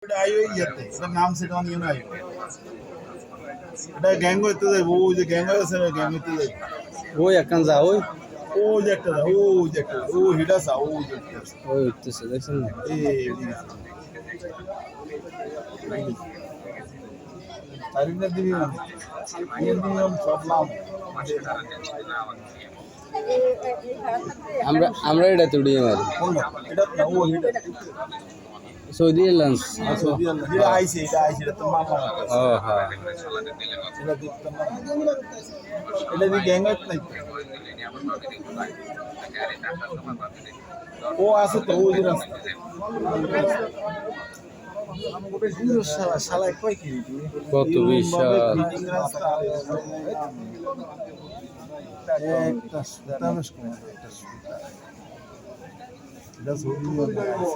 এটা আইও ইয়াতে এটা নাম সেটা নিয়ে না আইও এটা গ্যাং হইতে যাইব ওই যে গ্যাং আছে না গ্যাং হইতে যাইব ওই একখান যা ওই ওই যে একটা ওই যে একটা ও হিডা সা ওই যে একটা ওই উঠতেছে দেখছেন না এই তারিনা দিবি না নিয়ম সব নাম আমরা এটা তুড়িয়ে মারি কোনটা এটা না ও হিডা সৌদি এয়ারলাইন্স সৌদি আরব এটা আইছে এটা তো মামা ও হ্যাঁ এটা দেখতাম না এটা দি গ্যাং হইতে নাই ও আছে তো ওই রাস্তা শালা কয় কি কত বিশাল একটা সুতামেশ করে একটা সুতা এটা সৌদি আরব